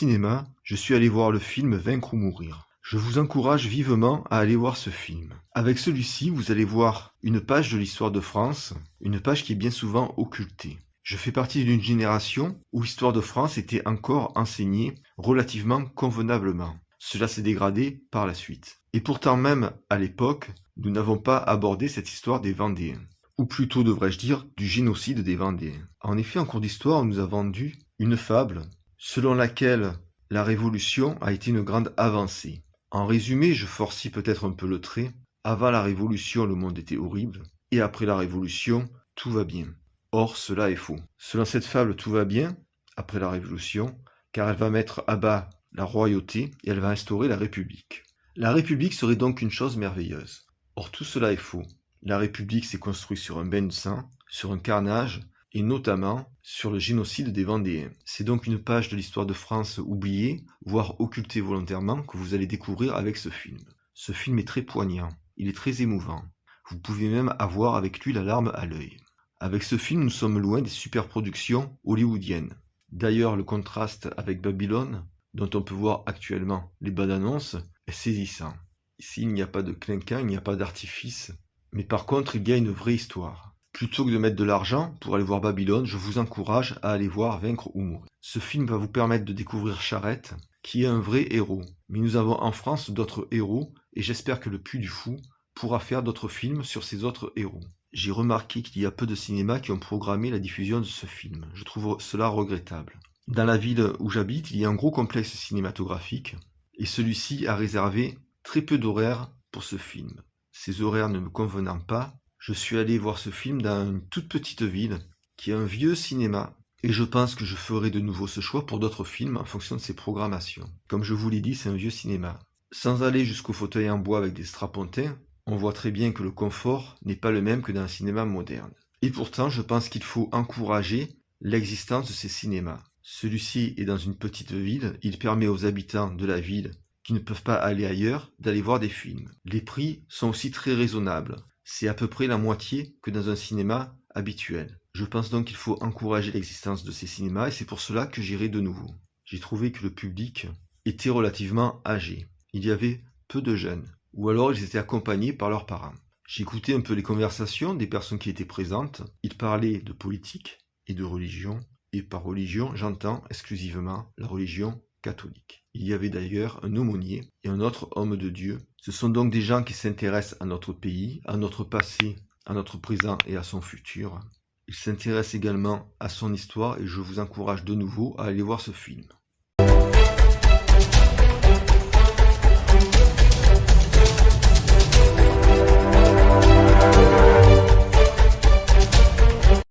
cinéma, je suis allé voir le film Vaincre ou mourir. Je vous encourage vivement à aller voir ce film. Avec celui-ci, vous allez voir une page de l'histoire de France, une page qui est bien souvent occultée. Je fais partie d'une génération où l'histoire de France était encore enseignée relativement convenablement. Cela s'est dégradé par la suite. Et pourtant même, à l'époque, nous n'avons pas abordé cette histoire des Vendéens. Ou plutôt devrais-je dire, du génocide des Vendéens. En effet, en cours d'histoire, on nous a vendu une fable selon laquelle la Révolution a été une grande avancée. En résumé, je forcie peut-être un peu le trait, avant la Révolution, le monde était horrible, et après la Révolution, tout va bien. Or, cela est faux. Selon cette fable, tout va bien, après la Révolution, car elle va mettre à bas la royauté et elle va instaurer la République. La République serait donc une chose merveilleuse. Or, tout cela est faux. La République s'est construite sur un bain de sang, sur un carnage, et notamment sur le génocide des Vendéens. C'est donc une page de l'histoire de France oubliée, voire occultée volontairement, que vous allez découvrir avec ce film. Ce film est très poignant, il est très émouvant. Vous pouvez même avoir avec lui la larme à l'œil. Avec ce film, nous sommes loin des superproductions hollywoodiennes. D'ailleurs, le contraste avec Babylone, dont on peut voir actuellement les bandes annonces, est saisissant. Ici, il n'y a pas de clinquant, il n'y a pas d'artifice, mais par contre, il y a une vraie histoire. Plutôt que de mettre de l'argent pour aller voir Babylone, je vous encourage à aller voir Vaincre ou mourir. Ce film va vous permettre de découvrir Charette, qui est un vrai héros. Mais nous avons en France d'autres héros, et j'espère que le Puy du Fou pourra faire d'autres films sur ces autres héros. J'ai remarqué qu'il y a peu de cinémas qui ont programmé la diffusion de ce film. Je trouve cela regrettable. Dans la ville où j'habite, il y a un gros complexe cinématographique, et celui-ci a réservé très peu d'horaires pour ce film. Ces horaires ne me convenant pas, je suis allé voir ce film dans une toute petite ville qui est un vieux cinéma. Et je pense que je ferai de nouveau ce choix pour d'autres films en fonction de ses programmations. Comme je vous l'ai dit, c'est un vieux cinéma. Sans aller jusqu'au fauteuil en bois avec des strapontins, on voit très bien que le confort n'est pas le même que dans un cinéma moderne. Et pourtant, je pense qu'il faut encourager l'existence de ces cinémas. Celui-ci est dans une petite ville, il permet aux habitants de la ville qui ne peuvent pas aller ailleurs d'aller voir des films. Les prix sont aussi très raisonnables. C'est à peu près la moitié que dans un cinéma habituel. Je pense donc qu'il faut encourager l'existence de ces cinémas et c'est pour cela que j'irai de nouveau. J'ai trouvé que le public était relativement âgé. Il y avait peu de jeunes, ou alors ils étaient accompagnés par leurs parents. J'ai écouté un peu les conversations des personnes qui étaient présentes. Ils parlaient de politique et de religion, et par religion, j'entends exclusivement la religion catholique. Il y avait d'ailleurs un aumônier et un autre homme de Dieu. Ce sont donc des gens qui s'intéressent à notre pays, à notre passé, à notre présent et à son futur. Ils s'intéressent également à son histoire et je vous encourage de nouveau à aller voir ce film.